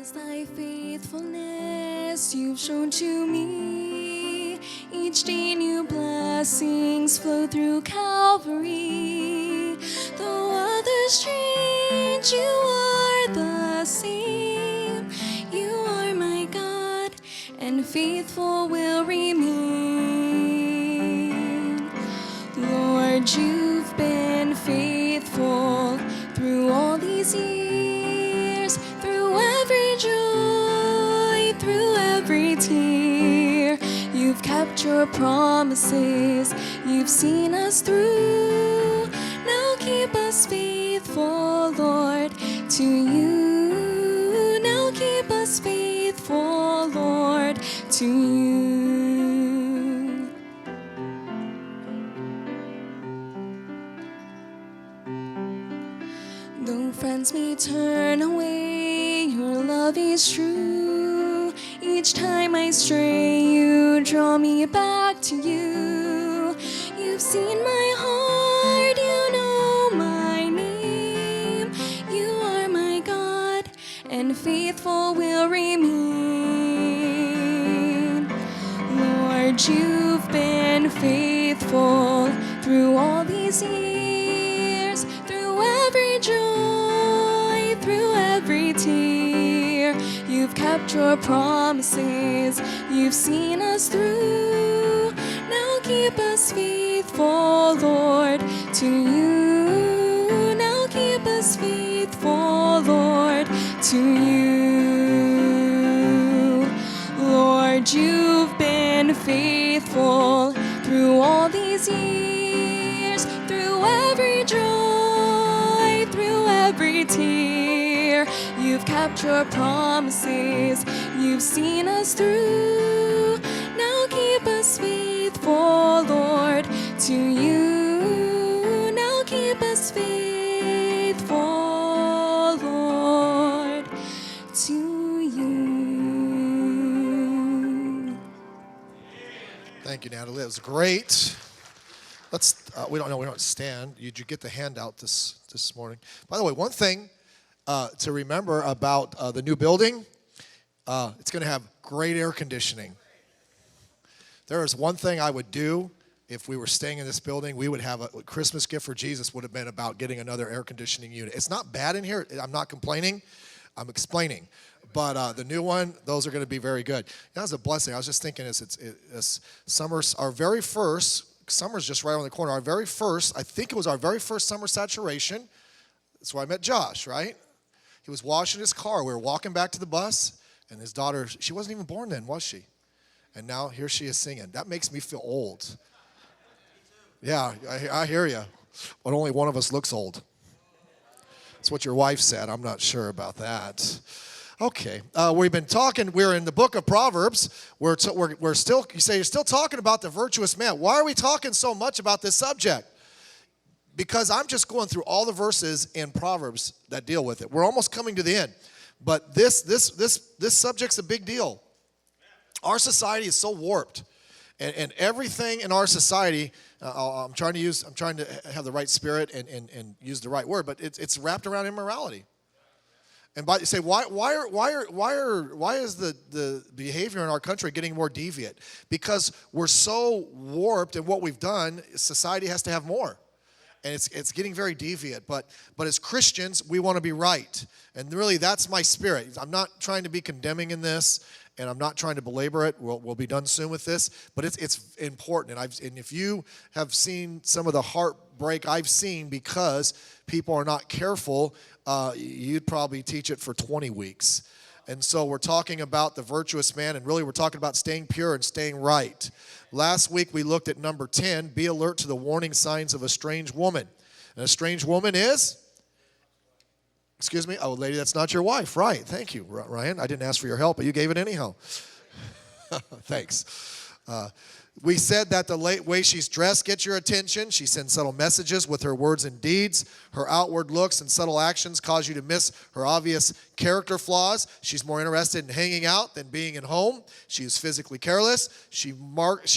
is thy faithfulness you've shown to me. Each day new blessings flow through Calvary. Though others change, you are the same. You are my God, and faithful will remain. Lord, you've been faithful through all these years, through every joy, through every tear. You've kept your promises, you've seen us through. Now keep us faithful, Lord, to you. Now keep us faithful, Lord, to you. Though friends may turn away, your love is true. Each time I stray, you draw me back to you. You've seen my heart, you know my name. You are my God, and faithful will remain. Lord, you've been faithful through all these years, through every joy, through every tear. You've kept your promises, you've seen us through. Now keep us faithful, Lord, to you. Now keep us faithful, Lord, to you. Lord, you've been faithful through all these years, through every joy, through every tear. You've kept your promises, you've seen us through. Now keep us faithful, Lord, to you. Now keep us faithful, Lord, to you. Thank you, Natalie. That was great. Let's. We don't stand. Did you get the handout this morning? By the way, one thing to remember about the new building, it's going to have great air conditioning. There is one thing I would do if we were staying in this building. We would have a Christmas gift for Jesus would have been about getting another air conditioning unit. It's not bad in here. I'm not complaining. I'm explaining. But the new one, those are going to be very good. That was a blessing. I was just thinking, it's summer's our very first. Summer's just right around the corner. Our very first, I think it was our very first summer saturation. That's where I met Josh, right? He was washing his car. We were walking back to the bus, and his daughter, she wasn't even born then, was she? And now here she is singing. That makes me feel old. Yeah, I hear you. But only one of us looks old. That's what your wife said. I'm not sure about that. Okay, we've been talking. We're in the book of Proverbs. We're still. You say you're still talking about the virtuous man. Why are we talking so much about this subject? Because I'm just going through all the verses in Proverbs that deal with it. We're almost coming to the end, but this subject's a big deal. Our society is so warped, and everything in our society. I'm trying to have the right spirit and use the right word, but it's wrapped around immorality. And you say, why is the behavior in our country getting more deviant? Because we're so warped in what we've done. Society has to have more, and it's getting very deviant. But as Christians, we want to be right, and really that's my spirit. I'm not trying to be condemning in this, and I'm not trying to belabor it. We'll be done soon with this, but it's important. And if you have seen some of the heartbreak I've seen because people are not careful, you'd probably teach it for 20 weeks. And so we're talking about the virtuous man, and really we're talking about staying pure and staying right. Last week we looked at number 10, be alert to the warning signs of a strange woman. And a strange woman is? Excuse me? Oh, lady, that's not your wife. Right. Thank you, Ryan. I didn't ask for your help, but you gave it anyhow. Thanks. We said that the way she's dressed gets your attention. She sends subtle messages with her words and deeds. Her outward looks and subtle actions cause you to miss her obvious character flaws. She's more interested in hanging out than being at home. She is physically careless. She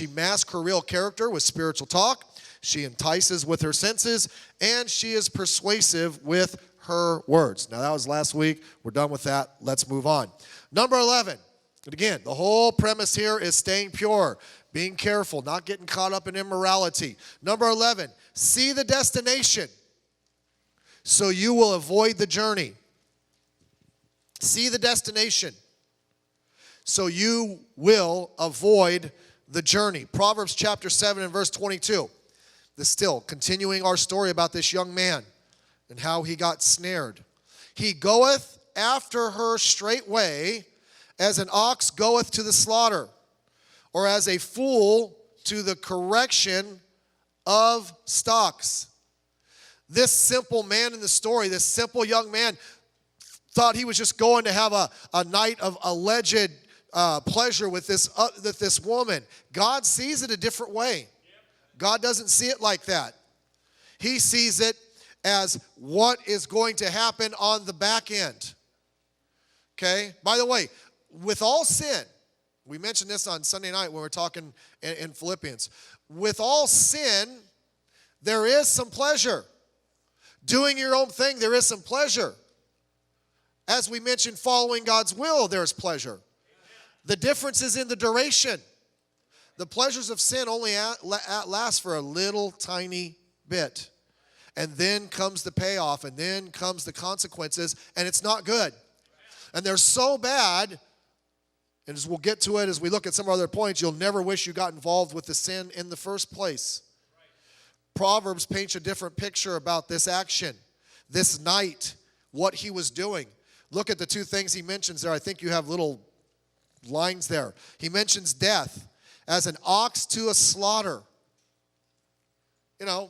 masks her real character with spiritual talk. She entices with her senses, and she is persuasive with her words. Now, that was last week. We're done with that. Let's move on. Number 11. And again, the whole premise here is staying pure, being careful, not getting caught up in immorality. Number 11, see the destination so you will avoid the journey. See the destination so you will avoid the journey. Proverbs Chapter 7 and verse 22. This still continuing our story about this young man and how he got snared. He goeth after her straightway, as an ox goeth to the slaughter, or as a fool to the correction of stocks. This simple man in the story, this simple young man, thought he was just going to have a night of alleged pleasure with this woman. God sees it a different way. God doesn't see it like that. He sees it as what is going to happen on the back end. Okay? By the way, with all sin, we mentioned this on Sunday night when we were talking in Philippians. With all sin, there is some pleasure. Doing your own thing, there is some pleasure. As we mentioned, following God's will, there's pleasure. The difference is in the duration. The pleasures of sin only last for a little tiny bit. And then comes the payoff, and then comes the consequences, and it's not good. And they're so bad, and as we'll get to it as we look at some other points, you'll never wish you got involved with the sin in the first place. Proverbs paints a different picture about this action, this night, what he was doing. Look at the two things he mentions there. I think you have little lines there. He mentions death as an ox to a slaughter. You know,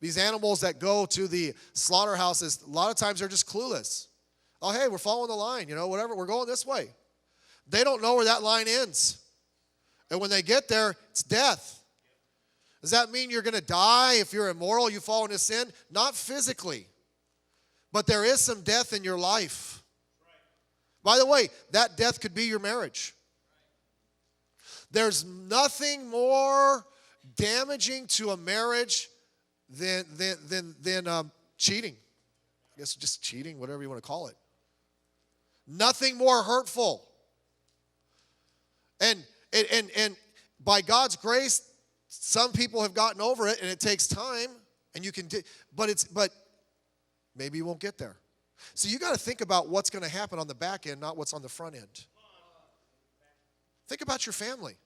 these animals that go to the slaughterhouses, a lot of times they're just clueless. Oh, hey, we're following the line, whatever, we're going this way. They don't know where that line ends. And when they get there, it's death. Does that mean you're going to die if you're immoral, you fall into sin? Not physically. But there is some death in your life. By the way, that death could be your marriage. There's nothing more damaging to a marriage than cheating. I guess just cheating, whatever you want to call it. Nothing more hurtful. And by God's grace, some people have gotten over it, and it takes time, and you can but maybe you won't get there. So you got to think about what's going to happen on the back end, not what's on the front end. Think about your family.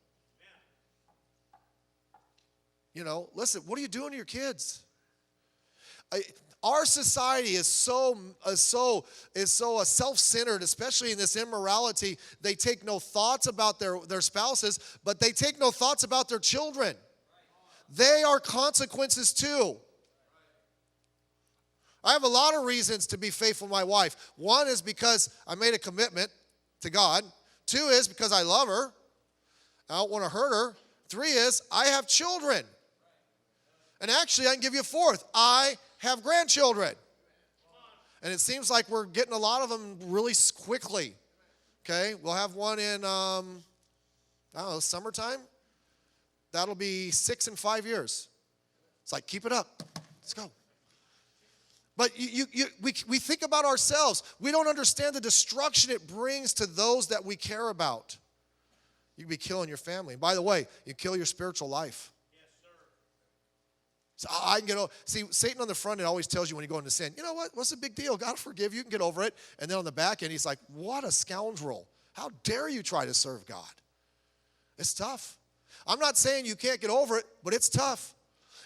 Listen, what are you doing to your kids? Our society is so self-centered, especially in this immorality. They take no thoughts about their spouses, but they take no thoughts about their children. They are consequences too. I have a lot of reasons to be faithful to my wife. One is because I made a commitment to God. Two is because I love her. I don't want to hurt her. Three is I have children. And actually, I can give you a fourth. I have grandchildren. And it seems like we're getting a lot of them really quickly. Okay? We'll have one in, summertime. That'll be 6 and 5 years. It's like, keep it up. Let's go. But we think about ourselves. We don't understand the destruction it brings to those that we care about. You could be killing your family. And by the way, you kill your spiritual life. So I can get over. See, Satan on the front end always tells you when you go into sin, you know what? What's the big deal? God will forgive you. You can get over it. And then on the back end, he's like, what a scoundrel. How dare you try to serve God? It's tough. I'm not saying you can't get over it, but it's tough.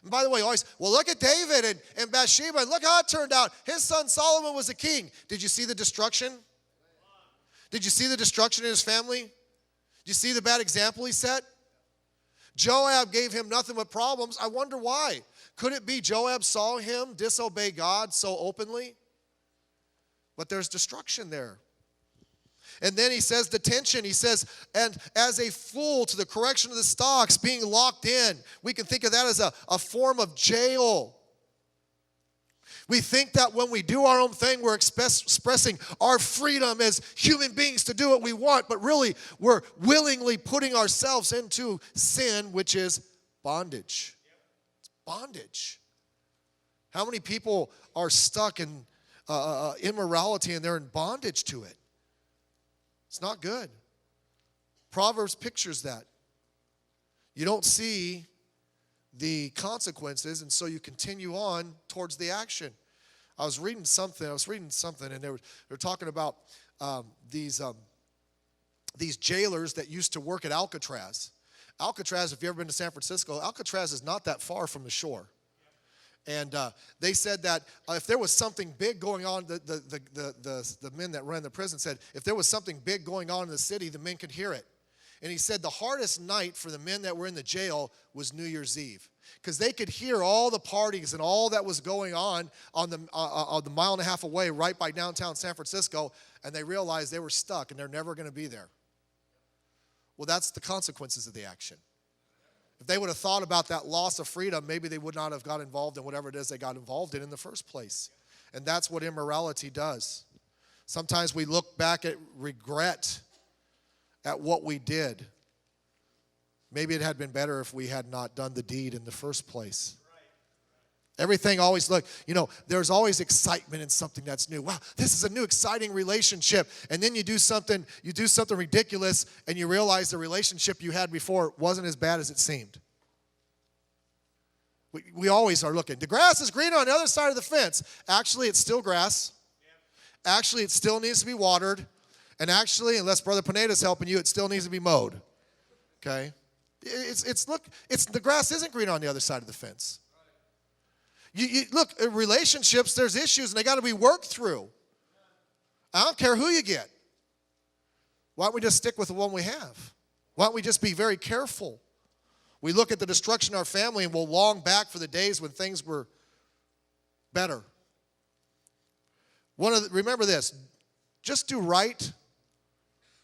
And by the way, always, well, look at David and Bathsheba, and look how it turned out. His son Solomon was a king. Did you see the destruction? Did you see the destruction in his family? Did you see the bad example he set? Joab gave him nothing but problems. I wonder why. Could it be Joab saw him disobey God so openly? But there's destruction there. And then he says the tension. He says, and as a fool to the correction of the stocks, being locked in. We can think of that as a form of jail. We think that when we do our own thing, we're expressing our freedom as human beings to do what we want, but really we're willingly putting ourselves into sin, which is bondage. It's bondage. How many people are stuck in immorality and they're in bondage to it. It's not good. Proverbs pictures that. You don't see the consequences, and so you continue on towards the action. I was reading something, and they were talking about these jailers that used to work at Alcatraz. Alcatraz, if you've ever been to San Francisco, Alcatraz is not that far from the shore. And they said that if there was something big going on, the men that ran the prison said, if there was something big going on in the city, the men could hear it. And he said the hardest night for the men that were in the jail was New Year's Eve, because they could hear all the parties and all that was going on the mile and a half away right by downtown San Francisco, and they realized they were stuck and they're never going to be there. Well, that's the consequences of the action. If they would have thought about that loss of freedom, maybe they would not have got involved in whatever it is they got involved in the first place. And that's what immorality does. Sometimes we look back at regret at what we did. Maybe it had been better if we had not done the deed in the first place. Everything always there's always excitement in something that's new. Wow, this is a new exciting relationship. And then you do something ridiculous and you realize the relationship you had before wasn't as bad as it seemed. We always are looking. The grass is greener on the other side of the fence. Actually, it's still grass. Actually, it still needs to be watered. And actually, unless Brother Pineda's helping you, it still needs to be mowed. Okay? The grass isn't green on the other side of the fence. You look, in relationships, there's issues and they got to be worked through. I don't care who you get. Why don't we just stick with the one we have? Why don't we just be very careful? We look at the destruction of our family and we'll long back for the days when things were better. Remember this, just do right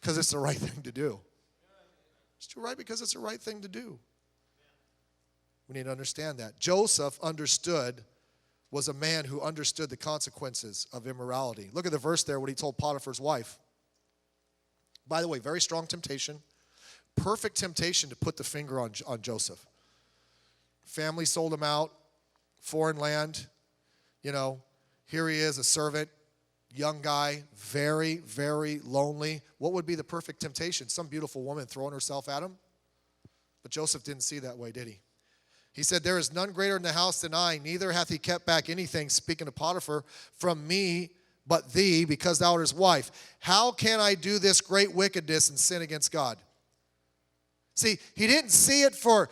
because it's the right thing to do. Just do right because it's the right thing to do. We need to understand that. Joseph was a man who understood the consequences of immorality. Look at the verse there, what he told Potiphar's wife. By the way, very strong temptation. Perfect temptation to put the finger on Joseph. Family sold him out, foreign land. Here he is, a servant, young guy, very, very lonely. What would be the perfect temptation? Some beautiful woman throwing herself at him? But Joseph didn't see that way, did he? He said, there is none greater in the house than I, neither hath he kept back anything, speaking to Potiphar, from me but thee, because thou art his wife. How can I do this great wickedness and sin against God? See, he didn't see it for,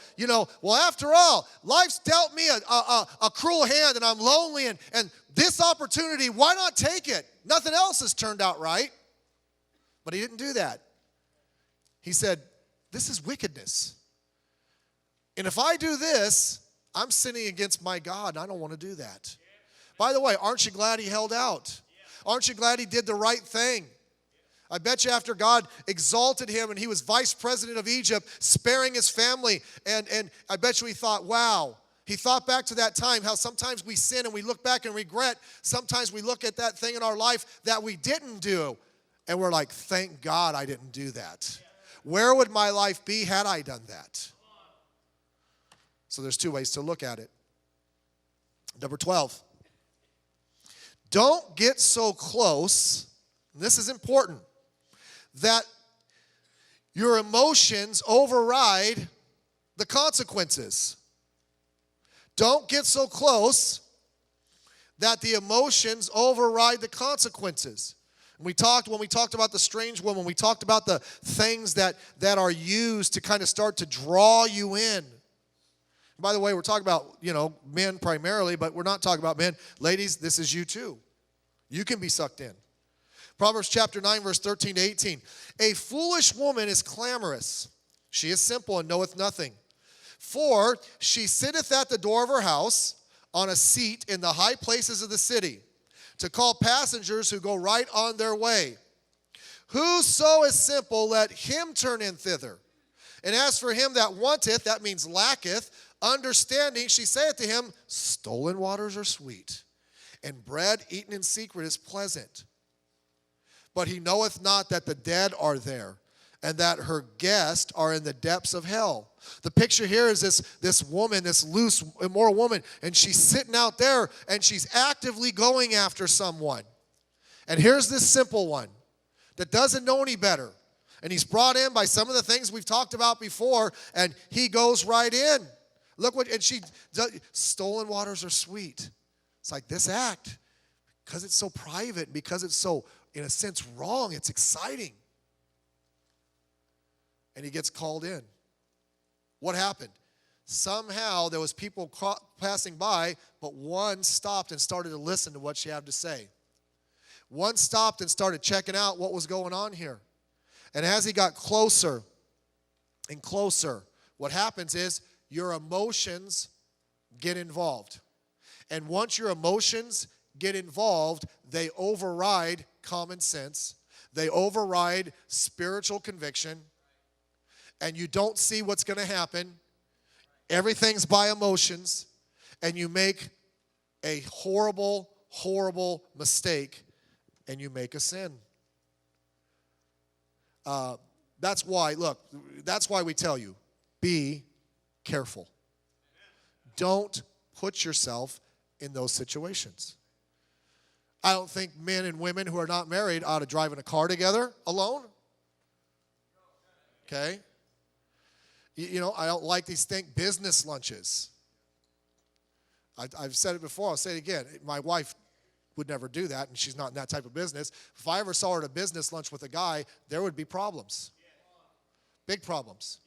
well, after all, life's dealt me a cruel hand and I'm lonely and this opportunity, why not take it? Nothing else has turned out right. But he didn't do that. He said, this is wickedness. And if I do this, I'm sinning against my God, and I don't want to do that. By the way, aren't you glad he held out? Aren't you glad he did the right thing? I bet you after God exalted him and he was vice president of Egypt, sparing his family, and I bet you he thought, wow. He thought back to that time, how sometimes we sin and we look back and regret. Sometimes we look at that thing in our life that we didn't do, and we're like, thank God I didn't do that. Where would my life be had I done that? So there's two ways to look at it. Number 12. Don't get so close, and this is important, that your emotions override the consequences. Don't get so close that the emotions override the consequences. When we talked about the strange woman, we talked about the things that are used to kind of start to draw you in. By the way, we're talking about, men primarily, but we're not talking about men. Ladies, this is you too. You can be sucked in. Proverbs Chapter 9, verse 13 to 18. A foolish woman is clamorous. She is simple and knoweth nothing. For she sitteth at the door of her house on a seat in the high places of the city, to call passengers who go right on their way. Whoso is simple, let him turn in thither. And as for him that wanteth, that means lacketh, understanding, she saith to him, stolen waters are sweet, and bread eaten in secret is pleasant. But he knoweth not that the dead are there, and that her guests are in the depths of hell. The picture here is this woman, this loose, immoral woman, and she's sitting out there, and she's actively going after someone. And here's this simple one that doesn't know any better. And he's brought in by some of the things we've talked about before, and he goes right in. Look what, and she, stolen waters are sweet. It's like this act, because it's so private, because it's so, in a sense, wrong, it's exciting. And he gets called in. What happened? Somehow there was people passing by, but one stopped and started to listen to what she had to say. One stopped and started checking out what was going on here. And as he got closer and closer, what happens is your emotions get involved. And once your emotions get involved, they override common sense. They override spiritual conviction. And you don't see what's going to happen. Everything's by emotions. And you make a horrible, horrible mistake. And you make a sin. That's why we tell you, be careful. Don't put yourself in those situations. I don't think men and women who are not married ought to drive in a car together alone. Okay? You know, I don't like these business lunches. I've said it before, I'll say it again. My wife would never do that, and she's not in that type of business. If I ever saw her at a business lunch with a guy, there would be problems. Big problems.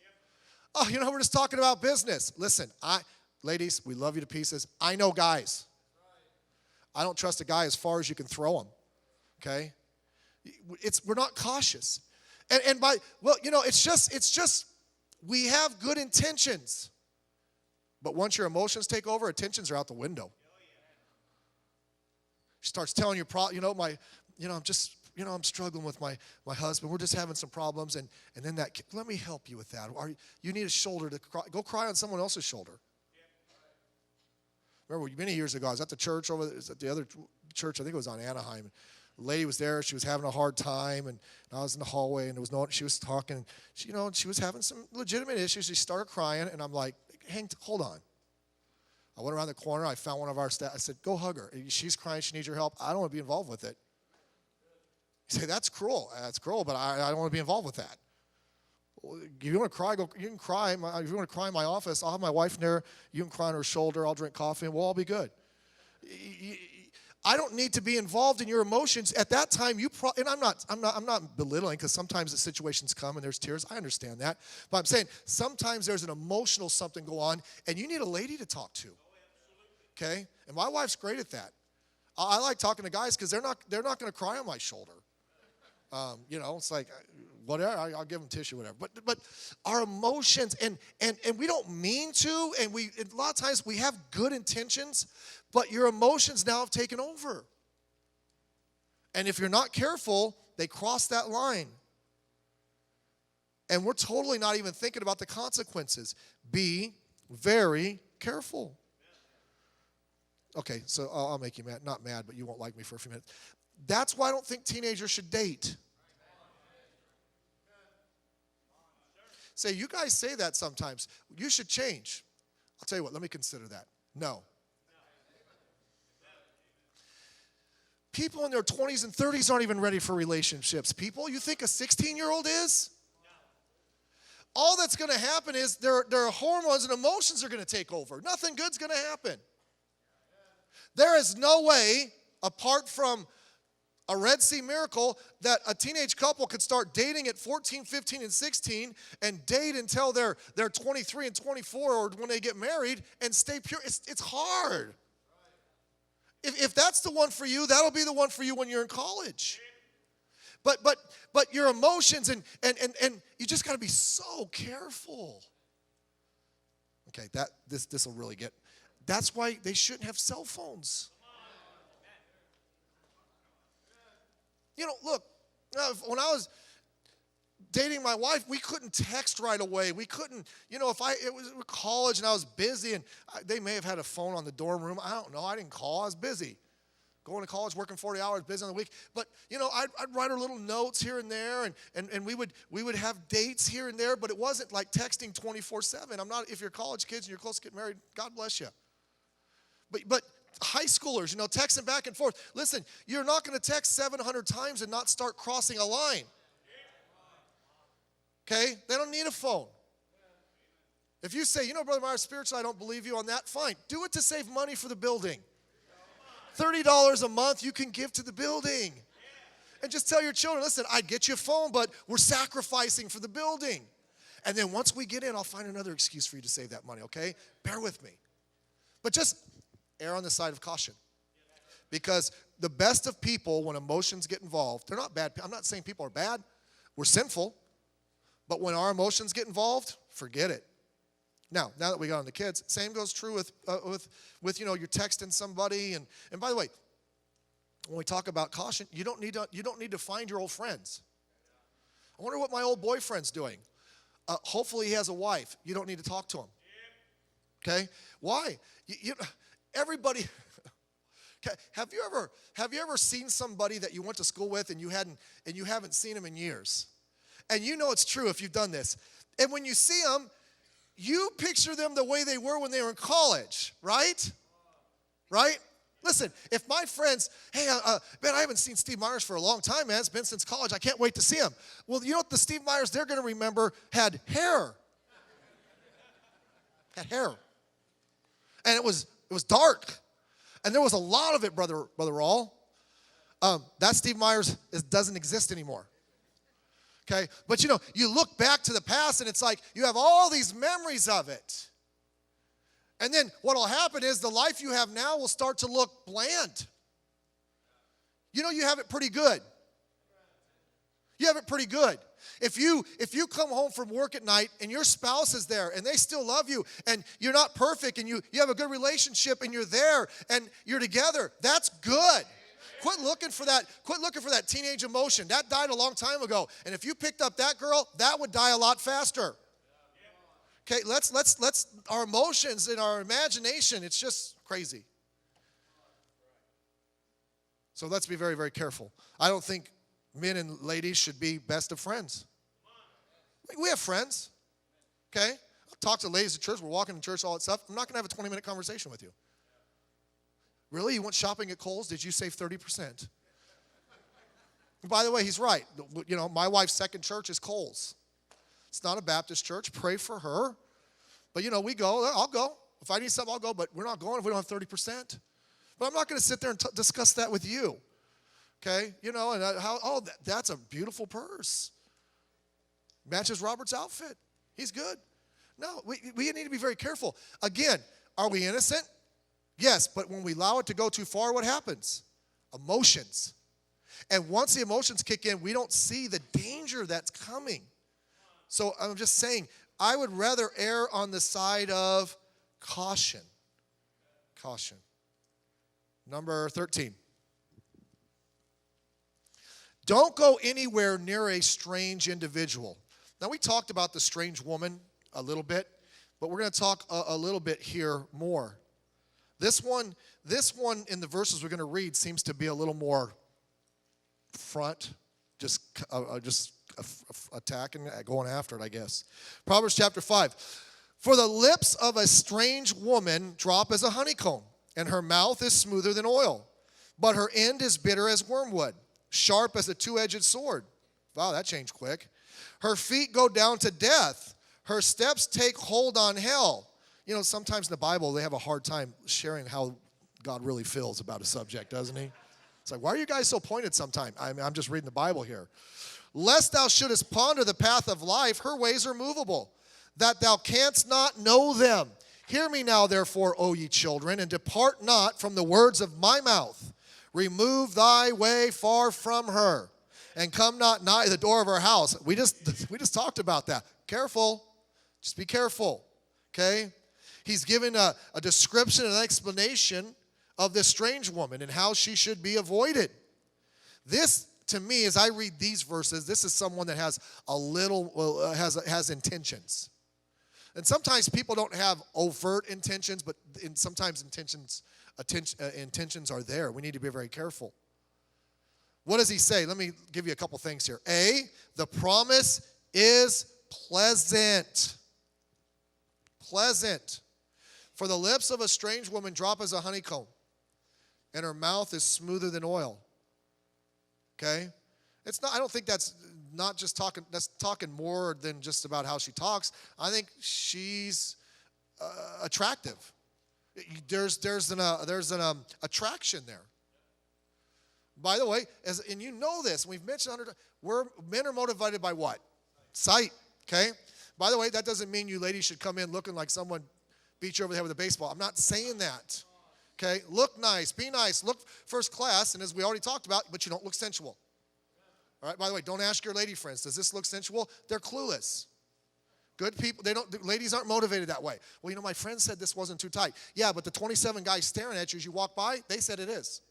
Oh, you know, we're just talking about business. Listen, ladies, we love you to pieces. I know guys. I don't trust a guy as far as you can throw him. Okay? We're not cautious. It's just we have good intentions. But once your emotions take over, intentions are out the window. She starts telling you, I'm struggling with my husband. We're just having some problems. And then let me help you with that. You need a shoulder to cry. Go cry on someone else's shoulder. Remember, many years ago, I was at the church at the other church, I think it was on Anaheim. A lady was there. She was having a hard time. And I was in the hallway, and she was talking. And she was having some legitimate issues. She started crying, and I'm like, hold on. I went around the corner. I found one of our staff. I said, go hug her. She's crying. She needs your help. I don't want to be involved with it. You say, that's cruel. That's cruel, but I don't want to be involved with that. You want to cry? You can cry. If you want to cry in my office, I'll have my wife in there. You can cry on her shoulder. I'll drink coffee, and we'll all be good. I don't need to be involved in your emotions. At that time, and I'm not belittling, because sometimes the situations come and there's tears. I understand that. But I'm saying sometimes there's an emotional something go on, and you need a lady to talk to. Okay? And my wife's great at that. I like talking to guys because they're not going to cry on my shoulder. It's like, whatever, I'll give them tissue, whatever. But our emotions, and we don't mean to, and a lot of times we have good intentions, but your emotions now have taken over. And if you're not careful, they cross that line. And we're totally not even thinking about the consequences. Be very careful. Okay, so I'll make you mad. Not mad, but you won't like me for a few minutes. That's why I don't think teenagers should date. Say, you guys say that sometimes. You should change. I'll tell you what, let me consider that. No. People in their 20s and 30s aren't even ready for relationships. People, you think a 16-year-old is? All that's going to happen is their hormones and emotions are going to take over. Nothing good's going to happen. There is no way, apart from a Red Sea miracle, that a teenage couple could start dating at 14, 15, and 16 and date until they're 23 and 24 or when they get married and stay pure. It's hard. If that's the one for you, that'll be the one for you when you're in college. But your emotions and you just got to be so careful. Okay, this will really get. That's why they shouldn't have cell phones. Look, when I was dating my wife, we couldn't text right away. We couldn't, it was college and I was busy, and they may have had a phone on the dorm room. I don't know. I didn't call. I was busy. going to college, working 40 hours, busy on the week. But, I'd write her little notes here and there, and we would have dates here and there, but it wasn't like texting 24/7. If you're college kids and you're close to getting married, God bless you. But high schoolers, texting back and forth. Listen, you're not going to text 700 times and not start crossing a line. Okay? They don't need a phone. If you say, Brother Meyers, spiritually, I don't believe you on that, fine. Do it to save money for the building. $30 a month you can give to the building. And just tell your children, listen, I'd get you a phone, but we're sacrificing for the building. And then once we get in, I'll find another excuse for you to save that money, okay? Bear with me. But just err on the side of caution. Because the best of people, when emotions get involved, they're not bad. I'm not saying people are bad. We're sinful. But when our emotions get involved, forget it. Now that we got on the kids, same goes true with you're texting somebody, and by the way, when we talk about caution, you don't need to find your old friends. I wonder what my old boyfriend's doing. Hopefully he has a wife. You don't need to talk to him. Okay? Why? Everybody. Have you ever seen somebody that you went to school with and you haven't seen him in years? And it's true if you've done this. And when you see them, you picture them the way they were when they were in college, right? Right? Listen, if my friends, hey, man, I haven't seen Steve Meyers for a long time, man. It's been since college. I can't wait to see him. Well, you know what the Steve Meyers they're going to remember had hair. Had hair. And it was dark. And there was a lot of it, Brother Rawl. That Steve Meyers doesn't exist anymore. Okay, but you look back to the past and it's like you have all these memories of it. And then what will happen is the life you have now will start to look bland. You have it pretty good. You have it pretty good. If you come home from work at night and your spouse is there and they still love you and you're not perfect and you have a good relationship and you're there and you're together, that's good. Quit looking for that teenage emotion. That died a long time ago. And if you picked up that girl, that would die a lot faster. Okay, let's our emotions and our imagination, it's just crazy. So let's be very, very careful. I don't think men and ladies should be best of friends. We have friends. Okay? I'll talk to ladies at church. We're walking to church, all that stuff. I'm not going to have a 20-minute conversation with you. Really? You went shopping at Kohl's? Did you save 30%? By the way, he's right. My wife's second church is Kohl's. It's not a Baptist church. Pray for her. But, we go. I'll go. If I need something, I'll go. But we're not going if we don't have 30%. But I'm not going to sit there and discuss that with you. Okay? That's a beautiful purse. Matches Robert's outfit. He's good. No, we need to be very careful. Again, are we innocent? Yes, but when we allow it to go too far, what happens? Emotions. And once the emotions kick in, we don't see the danger that's coming. So I'm just saying, I would rather err on the side of caution. Caution. Number 13. Don't go anywhere near a strange individual. Now, we talked about the strange woman a little bit, but we're going to talk a little bit here more. This one in the verses we're going to read seems to be a little more front, just attacking, going after it, I guess. Proverbs Chapter 5. For the lips of a strange woman drop as a honeycomb, and her mouth is smoother than oil, but her end is bitter as wormwood, sharp as a two-edged sword. Wow, that changed quick. Her feet go down to death. Her steps take hold on hell. Sometimes in the Bible, they have a hard time sharing how God really feels about a subject, doesn't he? It's like, why are you guys so pointed sometimes? I'm just reading the Bible here. Lest thou shouldest ponder the path of life, her ways are movable, that thou canst not know them. Hear me now, therefore, O ye children, and depart not from the words of my mouth. Remove thy way far from her, and come not nigh the door of her house. We just talked about that. Careful. Just be careful. Okay? He's given a description and an explanation of this strange woman and how she should be avoided. This, to me, as I read these verses, this is someone that has has intentions. And sometimes people don't have overt intentions, but sometimes intentions intentions are there. We need to be very careful. What does he say? Let me give you a couple things here. A, the promise is pleasant. Pleasant. For the lips of a strange woman drop as a honeycomb, and her mouth is smoother than oil. Okay? It's not. I don't think that's not just talking. That's talking more than just about how she talks. I think she's attractive. There's an attraction there. By the way, and you know this, we've mentioned men are motivated by what? Sight. Okay? By the way, that doesn't mean you ladies should come in looking like someone beat you over the head with a baseball. I'm not saying that. Okay? Look nice, be nice, look first class, and as we already talked about, but you don't look sensual. All right? By the way, don't ask your lady friends, does this look sensual? They're clueless. Good people, ladies aren't motivated that way. Well, my friend said this wasn't too tight. Yeah, but the 27 guys staring at you as you walk by, they said it is.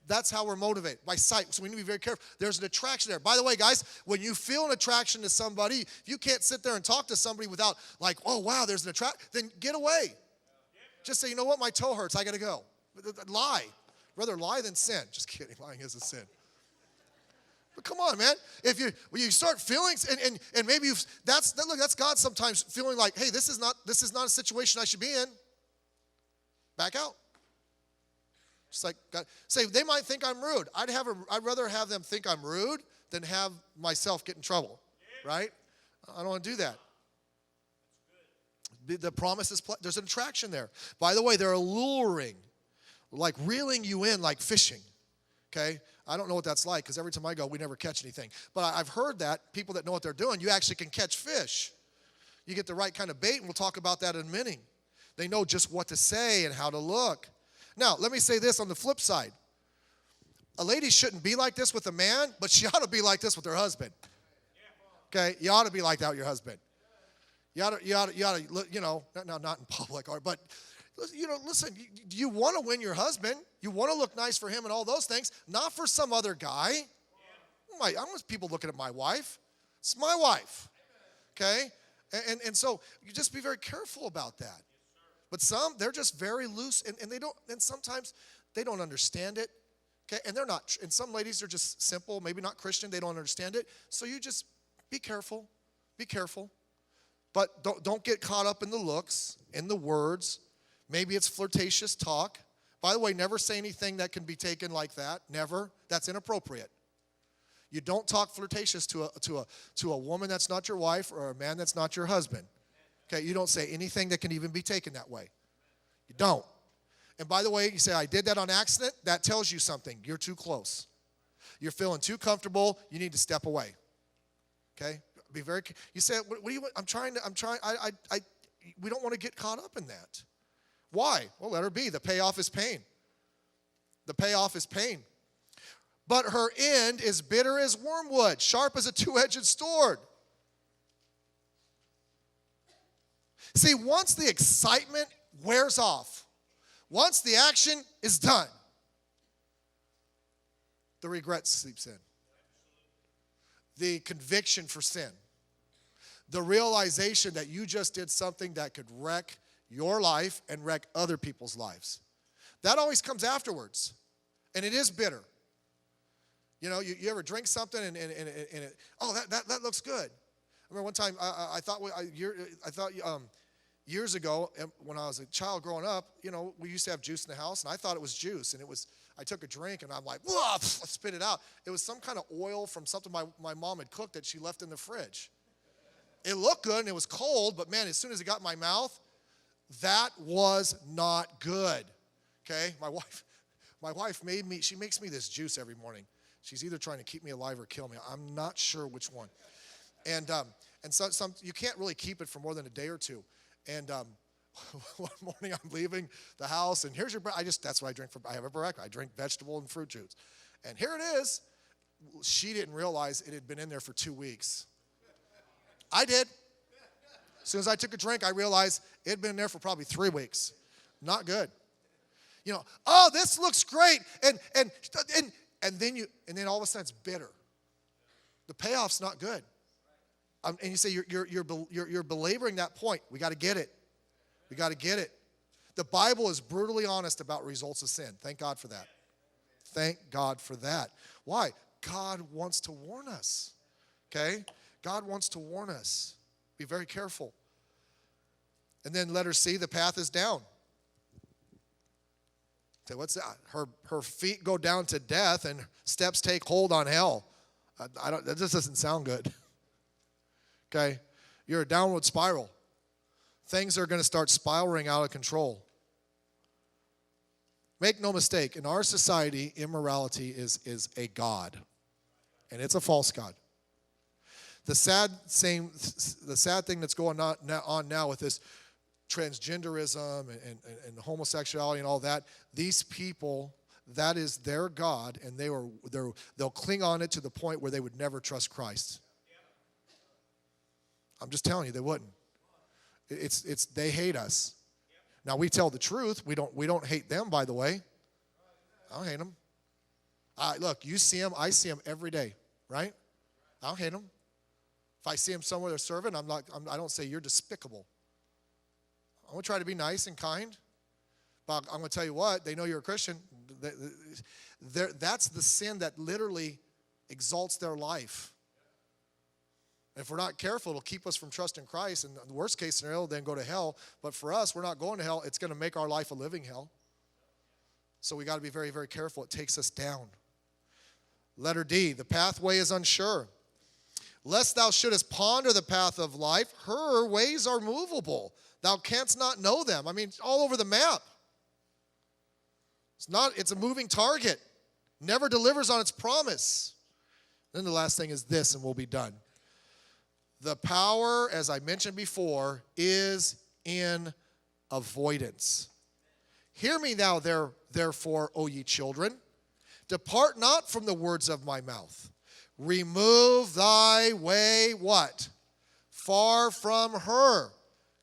That's how we're motivated, by sight. So we need to be very careful. There's an attraction there. By the way, guys, when you feel an attraction to somebody, if you can't sit there and talk to somebody without like, oh, wow, there's an attraction, then get away. Just say, you know what, my toe hurts, I got to go. Lie. Rather lie than sin. Just kidding, lying is a sin. But come on, man. When you start feeling, and maybe that's God sometimes feeling like, hey, this is not a situation I should be in. Back out. Just like God. Say, they might think I'm rude. I'd rather have them think I'm rude than have myself get in trouble. Right? I don't want to do that. The promise is, there's an attraction there. By the way, they're alluring, like reeling you in like fishing. Okay? I don't know what that's like because every time I go, we never catch anything. But I've heard that people that know what they're doing, you actually can catch fish. You get the right kind of bait, and we'll talk about that in a minute. They know just what to say and how to look. Now, let me say this on the flip side. A lady shouldn't be like this with a man, but she ought to be like this with her husband. Okay? You ought to be like that with your husband. You ought to, not in public, but, listen, you want to win your husband. You want to look nice for him and all those things, not for some other guy. I want people looking at my wife. It's my wife. Okay? And so you just be very careful about that. But they're just very loose, and sometimes they don't understand it. Okay? And they're not, and some ladies are just simple, maybe not Christian, they don't understand it. So you just be careful. Be careful. But don't get caught up in the looks, in the words. Maybe it's flirtatious talk. By the way, never say anything that can be taken like that. Never. That's inappropriate. You don't talk flirtatious to a woman that's not your wife or a man that's not your husband. Okay, you don't say anything that can even be taken that way. You don't. And by the way, you say, I did that on accident. That tells you something. You're too close. You're feeling too comfortable. You need to step away. Okay? Be very. You say, what do you want? We don't want to get caught up in that. Why? Well, let her be. The payoff is pain. The payoff is pain. But her end is bitter as wormwood, sharp as a two-edged sword. See, once the excitement wears off, once the action is done, the regret sleeps in. The conviction for sin. The realization that you just did something that could wreck your life and wreck other people's lives. That always comes afterwards. And it is bitter. You ever drink something and it, that looks good. I remember one time I thought years ago when I was a child growing up, we used to have juice in the house, and I thought it was juice, and I took a drink, and I'm like, whoa, I spit it out. It was some kind of oil from something my mom had cooked that she left in the fridge. It looked good, and it was cold, but man, as soon as it got in my mouth, that was not good. Okay? My wife she makes me this juice every morning. She's either trying to keep me alive or kill me. I'm not sure which one. And so you can't really keep it for more than a day or two. And one morning I'm leaving the house, and here's your breakfast. That's what I drink. I have a breakfast. I drink vegetable and fruit juice. And here it is. She didn't realize it had been in there for 2 weeks. I did. As soon as I took a drink, I realized it had been in there for probably 3 weeks. Not good. Oh, this looks great. And then all of a sudden it's bitter. The payoff's not good. And you say you're belaboring that point. We got to get it. We got to get it. The Bible is brutally honest about results of sin. Thank God for that. Thank God for that. Why? God wants to warn us. Okay? God wants to warn us. Be very careful. And then letter C, the path is down. Say, what's that? Her feet go down to death and steps take hold on hell. That just doesn't sound good. Okay? You're a downward spiral. Things are going to start spiraling out of control. Make no mistake, in our society, immorality is a god. And it's a false god. The sad thing that's going on now with this transgenderism and homosexuality and all that, these people, that is their god, and they'll cling on it to the point where they would never trust Christ. I'm just telling you, they wouldn't. They hate us. Now we tell the truth. We don't hate them, by the way. I don't hate them. Look, you see them, I see them every day, right? I don't hate them. If I see them somewhere they're serving, I don't say you're despicable. I'm going to try to be nice and kind. But I'm going to tell you what, they know you're a Christian. That's the sin that literally exalts their life. And if we're not careful, it'll keep us from trusting Christ. And the worst case scenario, then go to hell. But for us, we're not going to hell. It's going to make our life a living hell. So we got to be very, very careful. It takes us down. Letter D, the pathway is unsure. Lest thou shouldest ponder the path of life, her ways are movable. Thou canst not know them. I mean, all over the map. It's a moving target. Never delivers on its promise. Then the last thing is this, and we'll be done. The power, as I mentioned before, is in avoidance. Hear me now, therefore, O ye children. Depart not from the words of my mouth. Remove thy way, what? Far from her.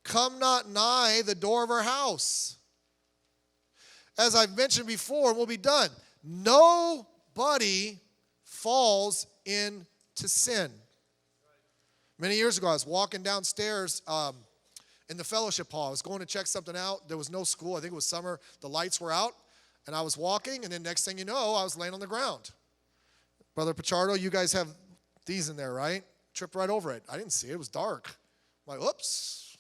Come not nigh the door of her house. As I've mentioned before, and we'll be done, nobody falls into sin. Many years ago, I was walking downstairs in the fellowship hall. I was going to check something out. There was no school. I think it was summer. The lights were out. And I was walking, and then next thing you know, I was laying on the ground. Brother Pichardo, you guys have these in there, right? Tripped right over it. I didn't see it. It was dark. I'm like, oops.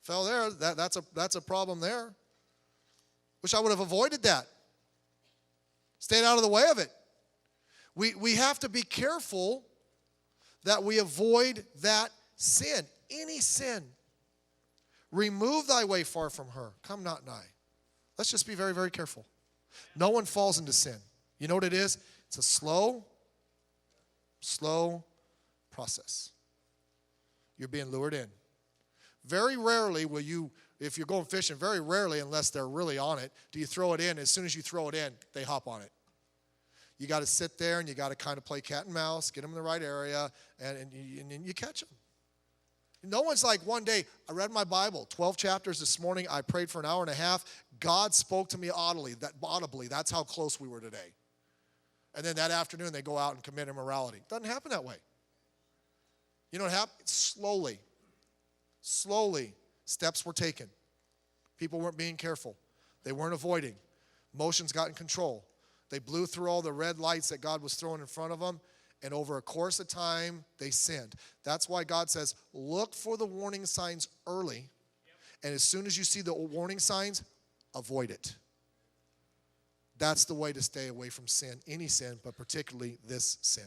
Fell there. That's a problem there. Wish I would have avoided that. Stayed out of the way of it. We have to be careful that we avoid that sin. Any sin. Remove thy way far from her. Come not nigh. Let's just be very, very careful. No one falls into sin. You know what it is? It's a slow process. You're being lured in. Very rarely will you, if you're going fishing, very rarely, unless they're really on it, do you throw it in. As soon as you throw it in, they hop on it. You got to sit there and you got to kind of play cat and mouse, get them in the right area, and you catch them. No one's like, one day, I read my Bible, 12 chapters this morning, I prayed for an hour and a half, God spoke to me audibly, that's how close we were today. And then that afternoon, they go out and commit immorality. It doesn't happen that way. You know what happened? Slowly, steps were taken. People weren't being careful. They weren't avoiding. Emotions got in control. They blew through all the red lights that God was throwing in front of them, and over a course of time, they sinned. That's why God says, look for the warning signs early, and as soon as you see the warning signs, avoid it. That's the way to stay away from sin, any sin, but particularly this sin.